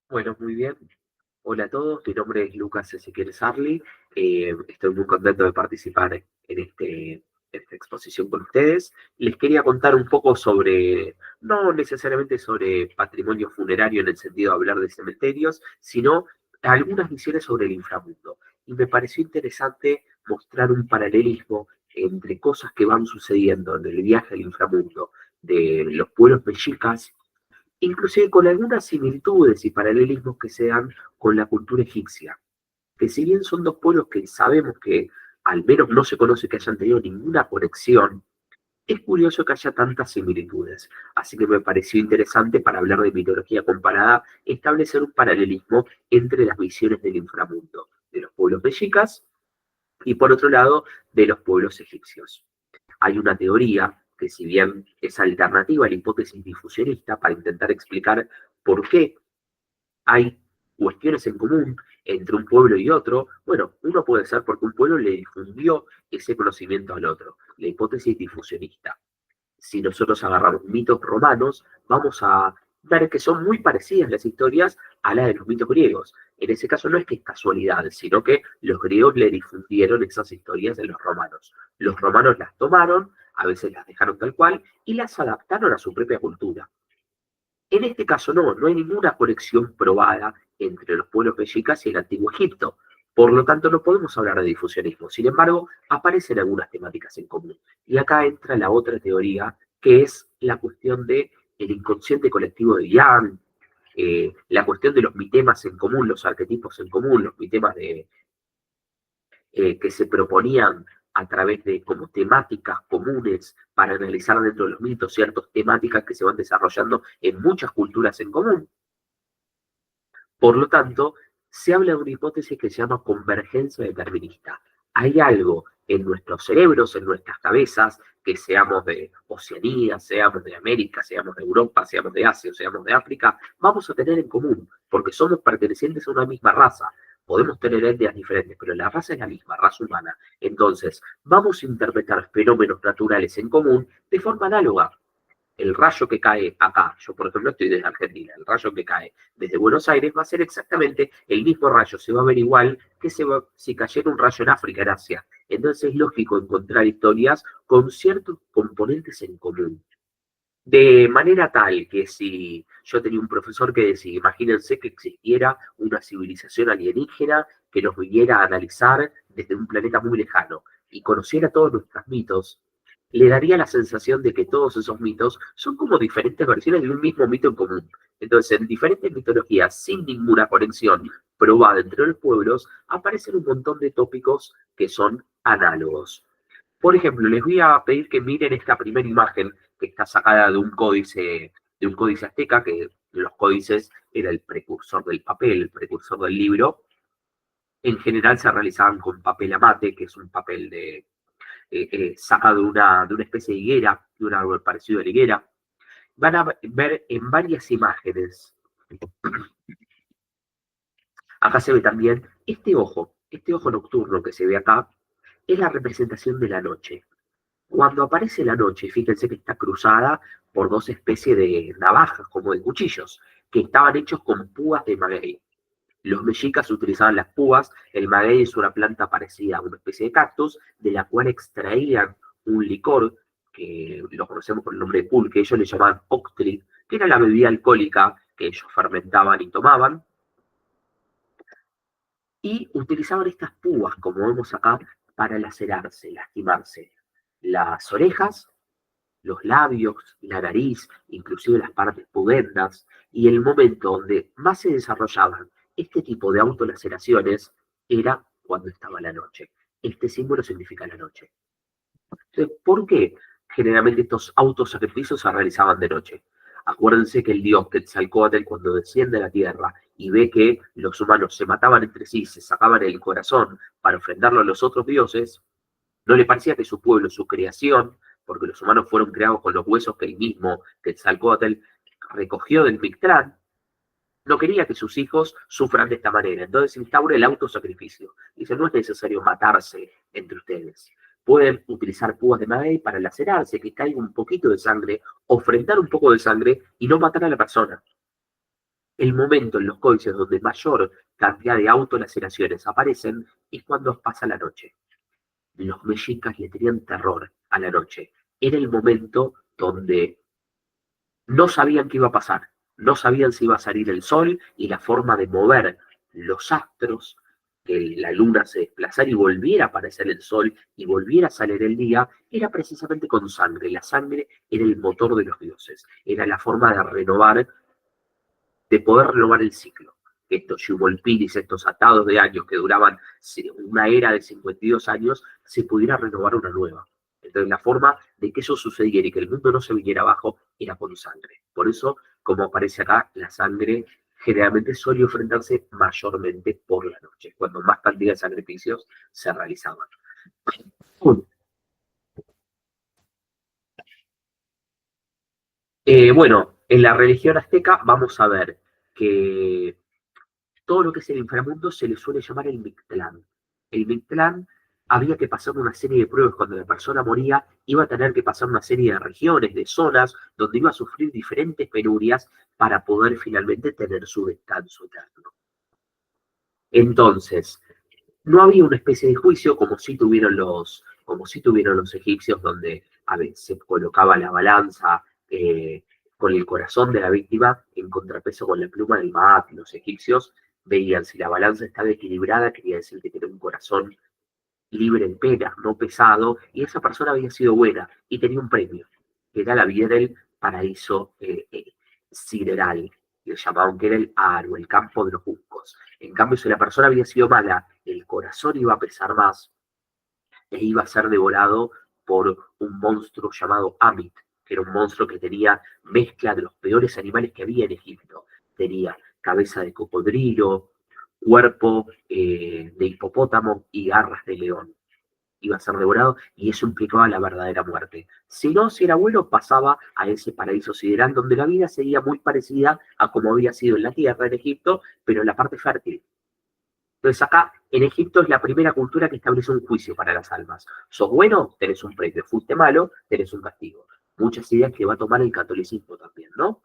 Bueno, muy bien. Hola a todos, mi nombre es Lucas Ezequiel Sarli. Estoy muy contento de participar en esta exposición con ustedes. Les quería contar un poco sobre, no necesariamente sobre patrimonio funerario en el sentido de hablar de cementerios, sino algunas visiones sobre el inframundo. Y me pareció interesante mostrar un paralelismo entre cosas que van sucediendo en el viaje al inframundo de los pueblos mexicas, inclusive con algunas similitudes y paralelismos que se dan con la cultura egipcia, que si bien son dos pueblos que sabemos que al menos no se conoce que hayan tenido ninguna conexión, es curioso que haya tantas similitudes. Así que me pareció interesante para hablar de mitología comparada, establecer un paralelismo entre las visiones del inframundo, de los pueblos mexicas y por otro lado de los pueblos egipcios. Hay una teoría que, si bien es alternativa a la hipótesis difusionista para intentar explicar por qué hay cuestiones en común entre un pueblo y otro, bueno, uno puede ser porque un pueblo le difundió ese conocimiento al otro, la hipótesis difusionista. Si nosotros agarramos mitos romanos, vamos a ver que son muy parecidas las historias a las de los mitos griegos. En ese caso no es que es casualidad, sino que los griegos le difundieron esas historias a los romanos. Los romanos las tomaron, a veces las dejaron tal cual, y las adaptaron a su propia cultura. En este caso no hay ninguna conexión probada entre los pueblos mexicas y el antiguo Egipto. Por lo tanto, no podemos hablar de difusionismo. Sin embargo, aparecen algunas temáticas en común. Y acá entra la otra teoría, que es la cuestión del inconsciente colectivo de Yang, la cuestión de los mitemas en común, los arquetipos en común, los mitemas que se proponían a través de como temáticas comunes para analizar dentro de los mitos ciertas temáticas que se van desarrollando en muchas culturas en común. Por lo tanto, se habla de una hipótesis que se llama convergencia determinista. Hay algo en nuestros cerebros, en nuestras cabezas, que seamos de Oceanía, seamos de América, seamos de Europa, seamos de Asia o seamos de África, vamos a tener en común, porque somos pertenecientes a una misma raza. Podemos tener etnias diferentes, pero la raza es la misma, raza humana. Entonces, vamos a interpretar fenómenos naturales en común de forma análoga. El rayo que cae acá, yo por ejemplo estoy desde Argentina, el rayo que cae desde Buenos Aires va a ser exactamente el mismo rayo, se va a ver igual que si cayera un rayo en África, en Asia. Entonces es lógico encontrar historias con ciertos componentes en común. De manera tal que si yo tenía un profesor que decía, imagínense que existiera una civilización alienígena que nos viniera a analizar desde un planeta muy lejano y conociera todos nuestros mitos, le daría la sensación de que todos esos mitos son como diferentes versiones de un mismo mito en común. Entonces, en diferentes mitologías, sin ninguna conexión probada entre los pueblos, aparecen un montón de tópicos que son análogos. Por ejemplo, les voy a pedir que miren esta primera imagen que está sacada de un códice azteca, que los códices era el precursor del papel, el precursor del libro. En general se realizaban con papel amate, que es un papel sacado de una especie de higuera, de un árbol parecido a la higuera. Van a ver en varias imágenes. Acá se ve también este ojo nocturno que se ve acá, es la representación de la noche. Cuando aparece la noche, fíjense que está cruzada por dos especies de navajas, como de cuchillos, que estaban hechos con púas de maguey. Los mexicas utilizaban las púas, el maguey es una planta parecida a una especie de cactus, de la cual extraían un licor, que lo conocemos por el nombre de pulque, ellos le llamaban octri, que era la bebida alcohólica que ellos fermentaban y tomaban, y utilizaban estas púas, como vemos acá, para lacerarse, lastimarse las orejas, los labios, la nariz, inclusive las partes pudendas, y el momento donde más se desarrollaban este tipo de autolaceraciones era cuando estaba la noche. Este símbolo significa la noche. Entonces, ¿por qué generalmente estos autosacrificios se realizaban de noche? Acuérdense que el dios Quetzalcóatl, cuando desciende a la tierra y ve que los humanos se mataban entre sí, se sacaban el corazón para ofrendarlo a los otros dioses, no le parecía que su pueblo, su creación, porque los humanos fueron creados con los huesos que él mismo, Quetzalcóatl, recogió del Mictlán, no quería que sus hijos sufran de esta manera. Entonces instaura el autosacrificio. Dice, no es necesario matarse entre ustedes. Pueden utilizar púas de maguey para lacerarse, que caiga un poquito de sangre, ofrendar un poco de sangre y no matar a la persona. El momento en los códices donde mayor cantidad de autolaceraciones aparecen es cuando pasa la noche. Los mexicas le tenían terror a la noche. Era el momento donde no sabían qué iba a pasar, no sabían si iba a salir el sol y la forma de mover los astros, que la luna se desplazara y volviera a aparecer el sol y volviera a salir el día, era precisamente con sangre. La sangre era el motor de los dioses, era la forma de renovar, de poder renovar el ciclo. Estos Yumolpiris, estos atados de años que duraban una era de 52 años, se pudiera renovar una nueva. Entonces, la forma de que eso sucediera y que el mundo no se viniera abajo era con sangre. Por eso, como aparece acá, la sangre generalmente suele enfrentarse mayormente por la noche, cuando más cantidad de sacrificios se realizaban. Bueno, en la religión azteca vamos a ver que todo lo que es el inframundo se le suele llamar el Mictlán. El Mictlán había que pasar una serie de pruebas cuando la persona moría, iba a tener que pasar una serie de regiones, de zonas, donde iba a sufrir diferentes penurias para poder finalmente tener su descanso eterno. Entonces, no había una especie de juicio como si tuvieron los egipcios, donde a ver, se colocaba la balanza con el corazón de la víctima en contrapeso con la pluma del Maat. Los egipcios veían si la balanza estaba equilibrada, quería decir que tenía un corazón libre en penas, no pesado, y esa persona había sido buena y tenía un premio, que era la vida en el paraíso sideral, le llamaban que era el Aru, el campo de los juncos. En cambio, si la persona había sido mala, el corazón iba a pesar más e iba a ser devorado por un monstruo llamado Amit, que era un monstruo que tenía mezcla de los peores animales que había en Egipto. Tenía cabeza de cocodrilo, cuerpo de hipopótamo y garras de león. Iba a ser devorado y eso implicaba la verdadera muerte. Si no, si era bueno, pasaba a ese paraíso sideral donde la vida seguía muy parecida a como había sido en la tierra, en Egipto, pero en la parte fértil. Entonces acá, en Egipto es la primera cultura que establece un juicio para las almas. ¿Sos bueno? Tenés un premio. ¿Fuiste malo? Tenés un castigo. Muchas ideas que va a tomar el catolicismo también, ¿no?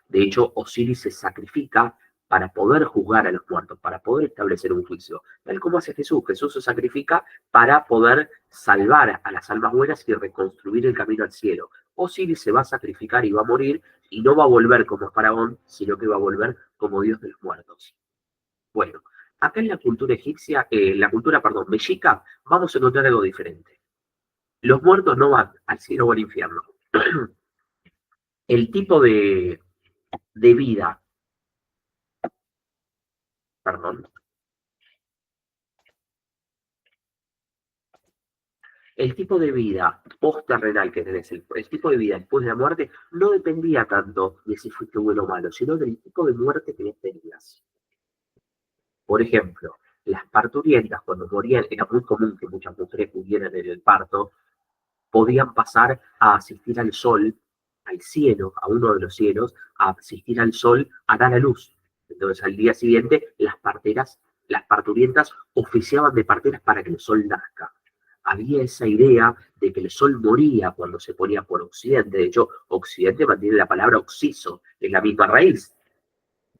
De hecho, Osiris se sacrifica para poder juzgar a los muertos, para poder establecer un juicio. Tal como hace Jesús. Jesús se sacrifica para poder salvar a las almas buenas y reconstruir el camino al cielo. Osiris se va a sacrificar y va a morir y no va a volver como faraón, sino que va a volver como Dios de los muertos. Bueno, acá en la cultura egipcia, la cultura, perdón, mexica, vamos a encontrar algo diferente. Los muertos no van al cielo o al infierno. El tipo de vida, perdón, el tipo de vida post-terrenal que tenés, el tipo de vida después de la muerte, no dependía tanto de si fuiste bueno o malo, sino del tipo de muerte que tenías. Por ejemplo, las parturientas, cuando morían, era muy común que muchas mujeres murieran en el parto, podían pasar a asistir al sol, al cielo, a uno de los cielos, a asistir al sol a dar a luz. Entonces, al día siguiente, las parturientas oficiaban de parteras para que el sol nazca. Había esa idea de que el sol moría cuando se ponía por occidente. De hecho, occidente mantiene la palabra oxiso, es la misma raíz,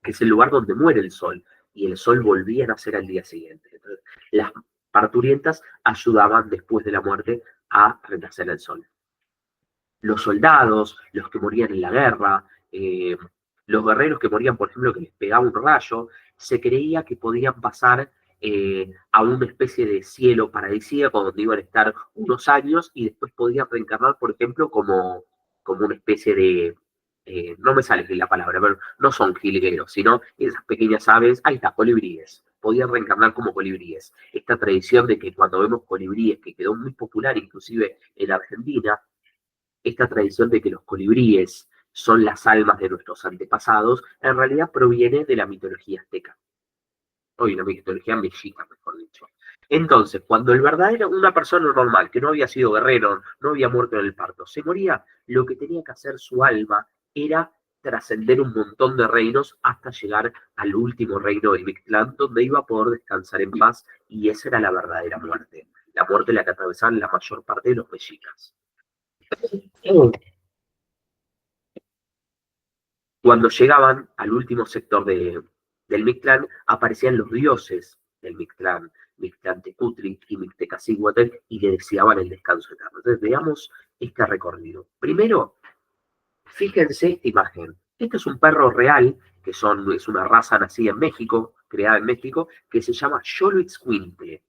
que es el lugar donde muere el sol. Y el sol volvía a nacer al día siguiente. Entonces, las parturientas ayudaban después de la muerte a renacer el sol. Los soldados, los que morían en la guerra, los guerreros que morían, por ejemplo, que les pegaba un rayo, se creía que podían pasar a una especie de cielo paradisíaco donde iban a estar unos años y después podían reencarnar, por ejemplo, como una especie de, no me sale bien la palabra, pero no son jilgueros, sino esas pequeñas aves, ahí está, colibríes. Podían reencarnar como colibríes. Esta tradición de que cuando vemos colibríes, que quedó muy popular inclusive en Argentina, esta tradición de que los colibríes son las almas de nuestros antepasados, en realidad proviene de la mitología azteca, o de la mitología mexica, mejor dicho. Entonces, cuando el verdadero, una persona normal, que no había sido guerrero, no había muerto en el parto, se moría, lo que tenía que hacer su alma era trascender un montón de reinos hasta llegar al último reino de Mictlán, donde iba a poder descansar en paz, y esa era la verdadera muerte, la muerte la que atravesaban la mayor parte de los mexicas. Cuando llegaban al último sector del Mictlán, aparecían los dioses del Mictlán, Mictlantecutli y Mictecacihuatl, y le deseaban el descanso eterno. Entonces veamos este recorrido. Primero, fíjense esta imagen. Este es un perro real, es una raza nacida en México, creada en México, que se llama Xoloitzcuintle,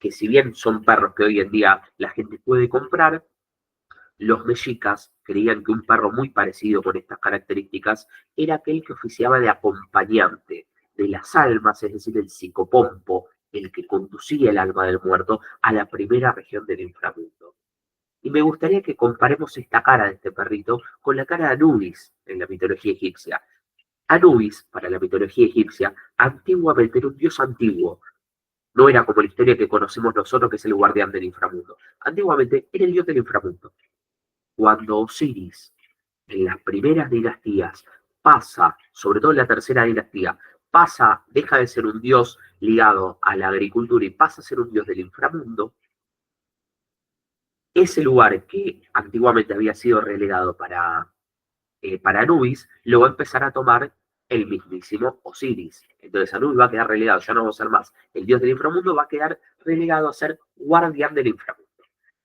que si bien son perros que hoy en día la gente puede comprar, los mexicas creían que un perro muy parecido con estas características era aquel que oficiaba de acompañante de las almas, es decir, el psicopompo, el que conducía el alma del muerto a la primera región del inframundo. Y me gustaría que comparemos esta cara de este perrito con la cara de Anubis en la mitología egipcia. Anubis, para la mitología egipcia, antiguamente era un dios antiguo. No era como la historia que conocemos nosotros, que es el guardián del inframundo. Antiguamente era el dios del inframundo. Cuando Osiris, en las primeras dinastías, pasa, sobre todo en la tercera dinastía, deja de ser un dios ligado a la agricultura y pasa a ser un dios del inframundo, ese lugar que antiguamente había sido relegado para Anubis, lo va a empezar a tomar el mismísimo Osiris. Entonces Anubis va a quedar relegado, ya no va a ser más el dios del inframundo, va a quedar relegado a ser guardián del inframundo.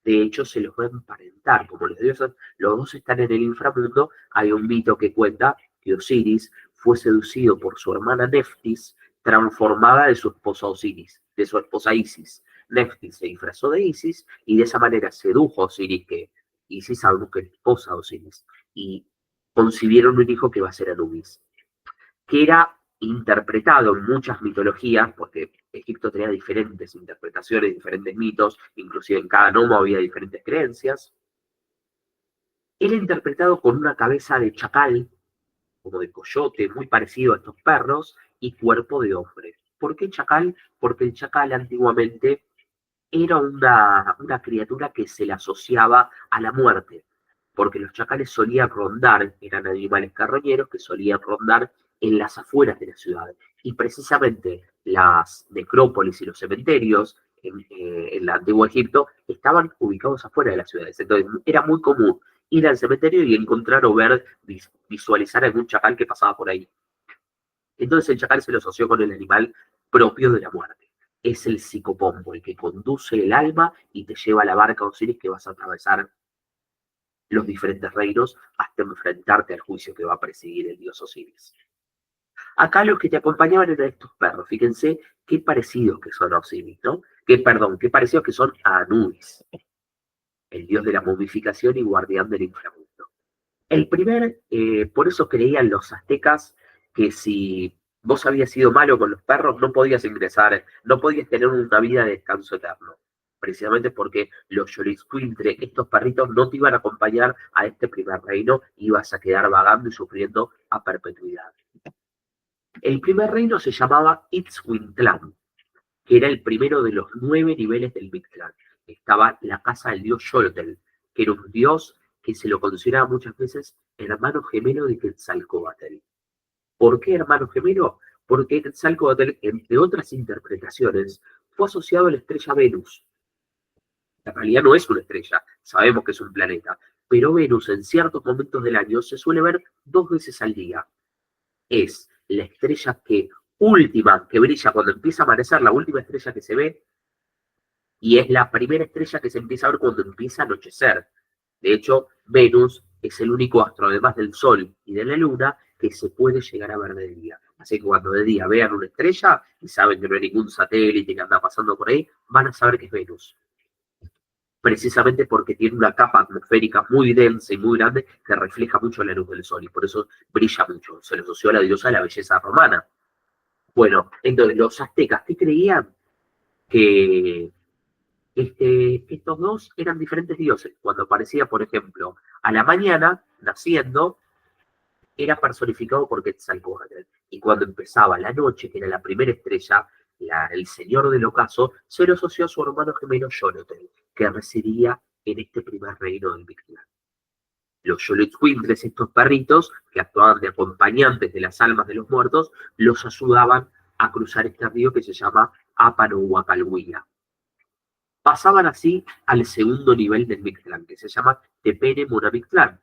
De hecho, se los va a emparentar. Como los dioses, los dos están en el inframundo, hay un mito que cuenta que Osiris fue seducido por su hermana Neftis, transformada de su esposa Osiris, de su esposa Isis. Neftis se disfrazó de Isis y de esa manera sedujo a Osiris, que Isis sabemos que es esposa de Osiris, y concibieron un hijo que va a ser Anubis, que era interpretado en muchas mitologías, porque Egipto tenía diferentes interpretaciones, diferentes mitos, inclusive en cada nomo había diferentes creencias. Era interpretado con una cabeza de chacal, como de coyote, muy parecido a estos perros, y cuerpo de hombre. ¿Por qué chacal? Porque el chacal antiguamente era una criatura que se le asociaba a la muerte, porque los chacales solían rondar, eran animales carroñeros que solían rondar en las afueras de la ciudad. Y precisamente las necrópolis y los cementerios en el antiguo Egipto estaban ubicados afuera de las ciudades. Entonces era muy común ir al cementerio y encontrar o ver, visualizar algún chacal que pasaba por ahí. Entonces el chacal se lo asoció con el animal propio de la muerte. Es el psicopompo, el que conduce el alma y te lleva a la barca Osiris que vas a atravesar los diferentes reinos hasta enfrentarte al juicio que va a presidir el dios Osiris. Acá los que te acompañaban eran estos perros. Fíjense qué parecidos que son a Osiris, ¿no? Qué parecidos que son a Anubis, el dios de la momificación y guardián del inframundo. Por eso creían los aztecas que si vos habías sido malo con los perros, no podías ingresar, no podías tener una vida de descanso eterno. Precisamente porque los Xoloitzcuintle, estos perritos, no te iban a acompañar a este primer reino, ibas a quedar vagando y sufriendo a perpetuidad. El primer reino se llamaba Itzcuintlán, que era el primero de los 9 niveles del Mictlán. Estaba la casa del dios Xolotl, que era un dios que se lo consideraba muchas veces hermano gemelo de Quetzalcóatl. ¿Por qué hermano gemelo? Porque Quetzalcóatl, entre otras interpretaciones, fue asociado a la estrella Venus. En realidad no es una estrella, sabemos que es un planeta, pero Venus en ciertos momentos del año se suele ver 2 veces al día. Es la estrella última que brilla cuando empieza a amanecer, la última estrella que se ve, y es la primera estrella que se empieza a ver cuando empieza a anochecer. De hecho, Venus es el único astro, además del Sol y de la Luna, que se puede llegar a ver de día. Así que cuando de día vean una estrella y saben que no hay ningún satélite que anda pasando por ahí, van a saber que es Venus. Precisamente porque tiene una capa atmosférica muy densa y muy grande que refleja mucho la luz del Sol y por eso brilla mucho. Se le asoció a la diosa de la belleza romana. Bueno, entonces los aztecas, ¿qué creían? Que estos dos eran diferentes dioses. Cuando aparecía, por ejemplo, a la mañana, naciendo, era personificado por Quetzalcóatl. Y cuando empezaba la noche, que era la primera estrella, el señor del ocaso, se lo asoció a su hermano gemelo Xolotl, que residía en este primer reino del Mictlán. Los Xoloitzcuintles, estos perritos, que actuaban de acompañantes de las almas de los muertos, los ayudaban a cruzar este río que se llama Apanohuacalhuilla. Pasaban así al segundo nivel del Mictlán, que se llama Tepene Mona Mictlán.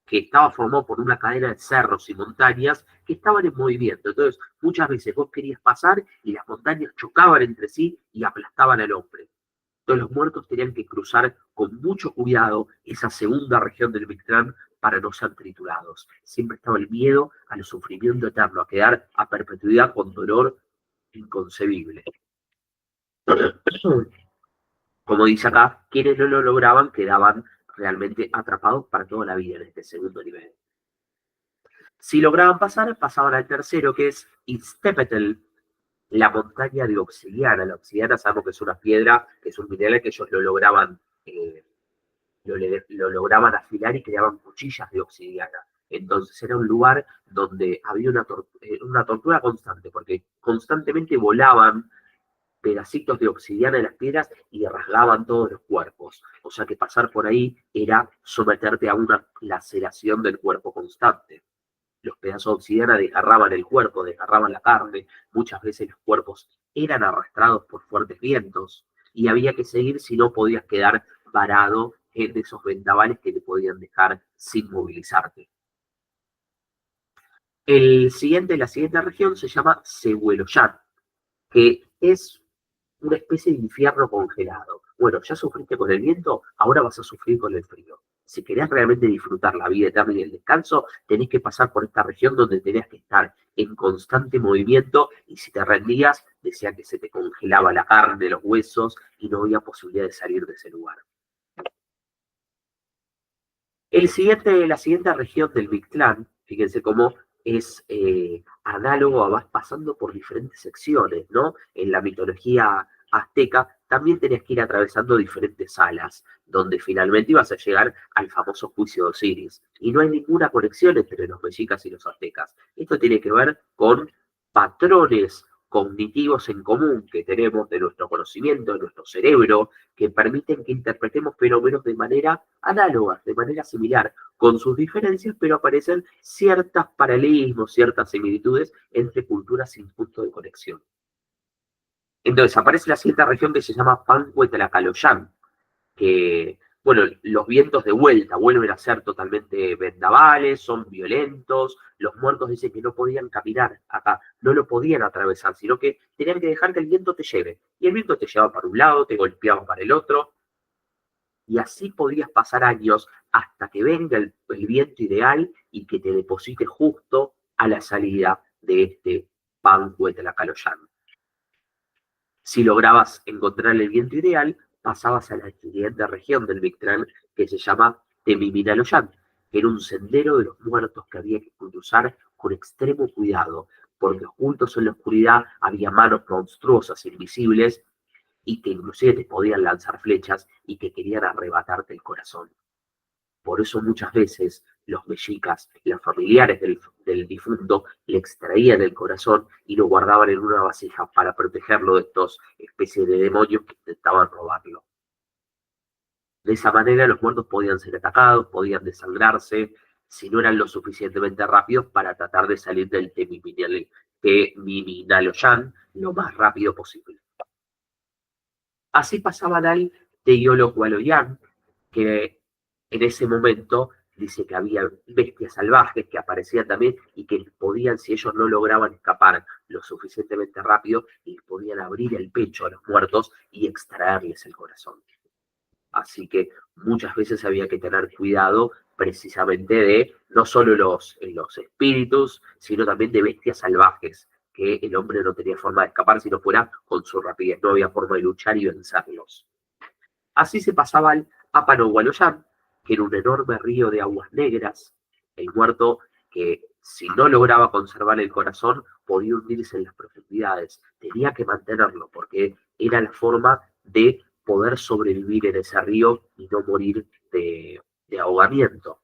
que estaba formado por una cadena de cerros y montañas que estaban en movimiento. Entonces, muchas veces vos querías pasar y las montañas chocaban entre sí y aplastaban al hombre. Entonces, los muertos tenían que cruzar con mucho cuidado esa segunda región del Mictlán para no ser triturados. Siempre estaba el miedo al sufrimiento eterno, a quedar a perpetuidad con dolor inconcebible. Como dice acá, quienes no lo lograban quedaban realmente atrapados para toda la vida en este segundo nivel. Si lograban pasar, pasaban al tercero, que es Iztepetl, la montaña de obsidiana. La obsidiana sabemos que es una piedra, que es un mineral que ellos lo lograban afilar y creaban cuchillas de obsidiana. Entonces era un lugar donde había una tortura constante, porque constantemente volaban pedacitos de obsidiana en las piedras y rasgaban todos los cuerpos. O sea que pasar por ahí era someterte a una laceración del cuerpo constante. Los pedazos de obsidiana desgarraban el cuerpo, desgarraban la carne. Muchas veces los cuerpos eran arrastrados por fuertes vientos y había que seguir si no podías quedar parado en esos vendavales que te podían dejar sin movilizarte. La siguiente región se llama Sehueloyán, que es una especie de infierno congelado. Bueno, ya sufriste con el viento, ahora vas a sufrir con el frío. Si querés realmente disfrutar la vida eterna y el descanso, tenés que pasar por esta región donde tenés que estar en constante movimiento y si te rendías, decía que se te congelaba la carne, los huesos y no había posibilidad de salir de ese lugar. La siguiente región del Mictlán, fíjense cómo es análogo a vas pasando por diferentes secciones, ¿no? En la mitología azteca también tenías que ir atravesando diferentes salas, donde finalmente ibas a llegar al famoso juicio de Osiris. Y no hay ninguna conexión entre los mexicas y los aztecas. Esto tiene que ver con patrones cognitivos en común que tenemos de nuestro conocimiento, de nuestro cerebro, que permiten que interpretemos fenómenos de manera análoga, de manera similar, con sus diferencias, pero aparecen ciertos paralelismos, ciertas similitudes entre culturas sin punto de conexión. Entonces aparece la siguiente región que se llama Panhuetlacaloyan, que, bueno, los vientos de vuelta vuelven a ser totalmente vendavales, son violentos, los muertos dicen que no podían caminar acá, no lo podían atravesar, sino que tenían que dejar que el viento te lleve. Y el viento te llevaba para un lado, te golpeaba para el otro, y así podías pasar años hasta que venga el viento ideal y que te deposite justo a la salida de este Panhuetlacaloyan. Si lograbas encontrar el viento ideal, pasabas a la siguiente región del Mictlán, que se llama Temiminaloyan, que era un sendero de los muertos que había que cruzar con extremo cuidado, porque ocultos en la oscuridad había manos monstruosas, invisibles, y que inclusive te podían lanzar flechas y que querían arrebatarte el corazón. Por eso muchas veces los mexicas, los familiares del difunto, le extraían el corazón y lo guardaban en una vasija para protegerlo de estos especies de demonios que intentaban robarlo. De esa manera los muertos podían ser atacados, podían desangrarse, si no eran lo suficientemente rápidos para tratar de salir del Temiminaloyan lo más rápido posible. Así pasaban al Teyolocualoyan, que en ese momento dice que había bestias salvajes que aparecían también y que podían, si ellos no lograban escapar lo suficientemente rápido, y podían abrir el pecho a los muertos y extraerles el corazón. Así que muchas veces había que tener cuidado precisamente de no solo los espíritus, sino también de bestias salvajes, que el hombre no tenía forma de escapar si no fuera con su rapidez, no había forma de luchar y vencerlos. Así se pasaba al Apanohualoyan, que era un enorme río de aguas negras, el muerto que si no lograba conservar el corazón podía hundirse en las profundidades, tenía que mantenerlo porque era la forma de poder sobrevivir en ese río y no morir de ahogamiento.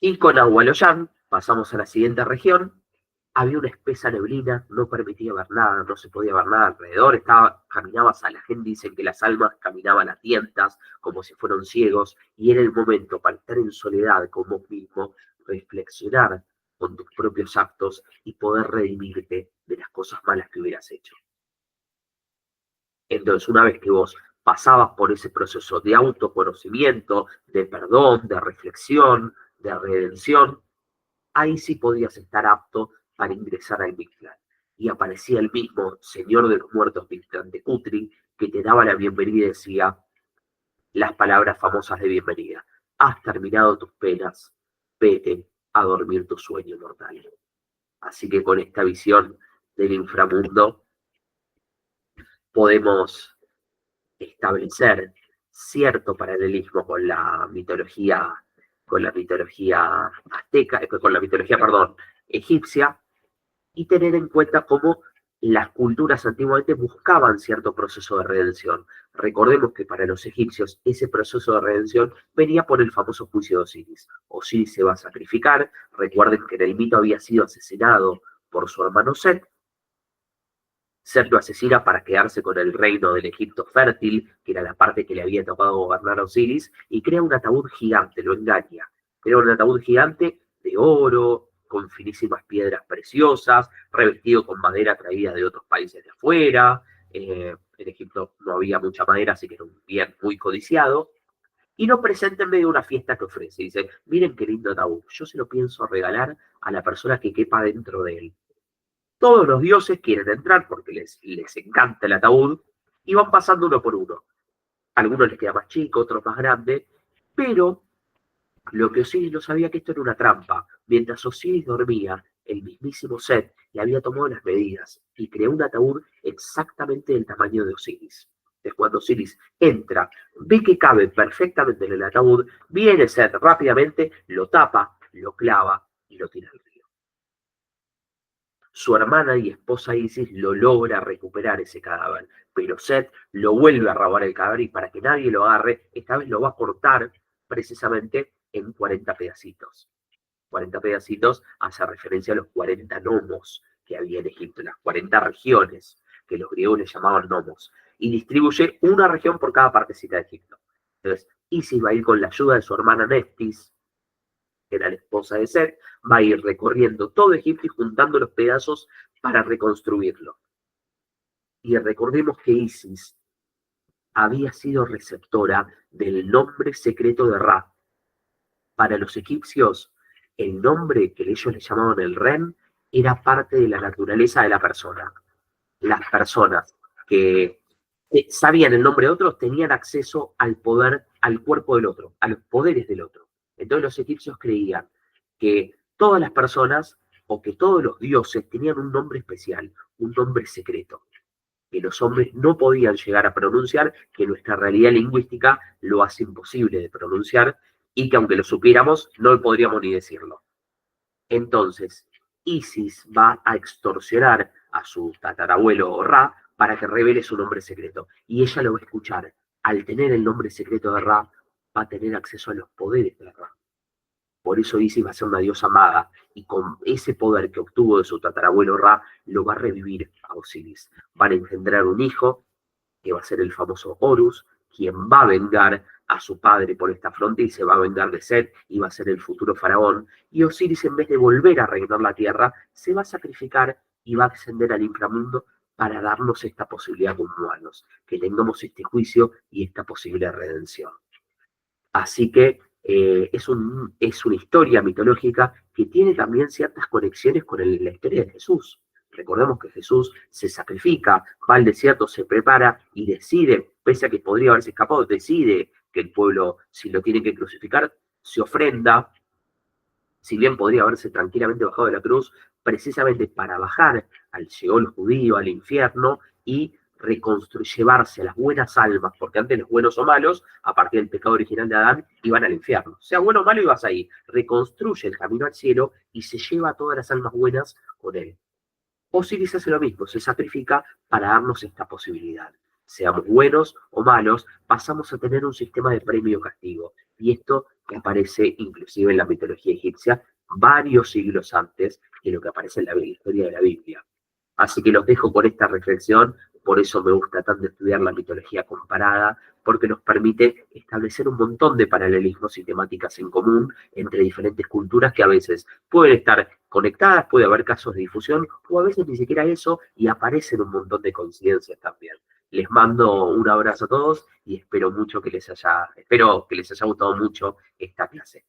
Y con Agualoyan pasamos a la siguiente región. Había una espesa neblina, no permitía ver nada, no se podía ver nada alrededor, caminabas a la gente, dicen que las almas caminaban a tientas, como si fueran ciegos, y era el momento para estar en soledad con vos mismo, reflexionar con tus propios actos y poder redimirte de las cosas malas que hubieras hecho. Entonces, una vez que vos pasabas por ese proceso de autoconocimiento, de perdón, de reflexión, de redención, ahí sí podías estar apto para ingresar al Mictlán. Y aparecía el mismo señor de los muertos, Mictlán de Cutri, que te daba la bienvenida y decía las palabras famosas de bienvenida. Has terminado tus penas, vete a dormir tu sueño mortal. Así que con esta visión del inframundo podemos establecer cierto paralelismo con la mitología azteca, con la mitología, perdón, egipcia, y tener en cuenta cómo las culturas antiguamente buscaban cierto proceso de redención. Recordemos que para los egipcios ese proceso de redención venía por el famoso juicio de Osiris. Osiris se va a sacrificar, recuerden que en el mito había sido asesinado por su hermano Set. Set lo asesina para quedarse con el reino del Egipto fértil, que era la parte que le había tocado gobernar a Osiris, y crea un ataúd gigante, lo engaña. Crea un ataúd gigante de oro, con finísimas piedras preciosas, revestido con madera traída de otros países de afuera. En Egipto no había mucha madera, así que era un bien muy codiciado. Y lo presenta en medio de una fiesta que ofrece. Dice, miren qué lindo ataúd, yo se lo pienso regalar a la persona que quepa dentro de él. Todos los dioses quieren entrar porque les encanta el ataúd y van pasando uno por uno. A algunos les queda más chico, otros más grande, pero lo que Osiris no sabía que esto era una trampa. Mientras Osiris dormía, el mismísimo Set le había tomado las medidas y creó un ataúd exactamente del tamaño de Osiris. Entonces, cuando Osiris entra, ve que cabe perfectamente en el ataúd, viene Set rápidamente, lo tapa, lo clava y lo tira al río. Su hermana y esposa Isis lo logra recuperar ese cadáver, pero Set lo vuelve a robar el cadáver y para que nadie lo agarre, esta vez lo va a cortar precisamente en 40 pedacitos. 40 pedacitos hace referencia a los 40 nomos que había en Egipto, las 40 regiones que los griegos le llamaban nomos, y distribuye una región por cada partecita de Egipto. Entonces, Isis va a ir con la ayuda de su hermana Neftis, que era la esposa de Set, va a ir recorriendo todo Egipto y juntando los pedazos para reconstruirlo. Y recordemos que Isis había sido receptora del nombre secreto de Ra. Para los egipcios, el nombre que ellos le llamaban el Ren era parte de la naturaleza de la persona. Las personas que sabían el nombre de otros tenían acceso al poder, al cuerpo del otro, a los poderes del otro. Entonces los egipcios creían que todas las personas o que todos los dioses tenían un nombre especial, un nombre secreto, que los hombres no podían llegar a pronunciar, que nuestra realidad lingüística lo hace imposible de pronunciar y que aunque lo supiéramos, no podríamos ni decirlo. Entonces, Isis va a extorsionar a su tatarabuelo Ra para que revele su nombre secreto. Y ella lo va a escuchar. Al tener el nombre secreto de Ra, va a tener acceso a los poderes de Ra. Por eso Isis va a ser una diosa amada. Y con ese poder que obtuvo de su tatarabuelo Ra, lo va a revivir a Osiris. Van a engendrar un hijo, que va a ser el famoso Horus, quien va a vengar a su padre por esta afrenta y se va a vengar de Set y va a ser el futuro faraón. Y Osiris, en vez de volver a reinar la tierra, se va a sacrificar y va a descender al inframundo para darnos esta posibilidad como humanos, que tengamos este juicio y esta posible redención. Así que es una historia mitológica que tiene también ciertas conexiones con la historia de Jesús. Recordemos que Jesús se sacrifica, va al desierto, se prepara y decide, pese a que podría haberse escapado, decide que el pueblo, si lo tiene que crucificar, se ofrenda, si bien podría haberse tranquilamente bajado de la cruz, precisamente para bajar al Sheol judío, al infierno, y llevarse a las buenas almas, porque antes los buenos o malos, a partir del pecado original de Adán, iban al infierno. Sea bueno o malo, ibas ahí. Reconstruye el camino al cielo y se lleva a todas las almas buenas con él. Osiris hace lo mismo, se sacrifica para darnos esta posibilidad. Seamos buenos o malos, pasamos a tener un sistema de premio-castigo. Y esto que aparece inclusive en la mitología egipcia varios siglos antes de lo que aparece en la historia de la Biblia. Así que los dejo con esta reflexión, por eso me gusta tanto estudiar la mitología comparada, porque nos permite establecer un montón de paralelismos y temáticas en común entre diferentes culturas que a veces pueden estar conectadas, puede haber casos de difusión, o a veces ni siquiera eso, y aparecen un montón de coincidencias también. Les mando un abrazo a todos y espero que les haya gustado mucho esta clase.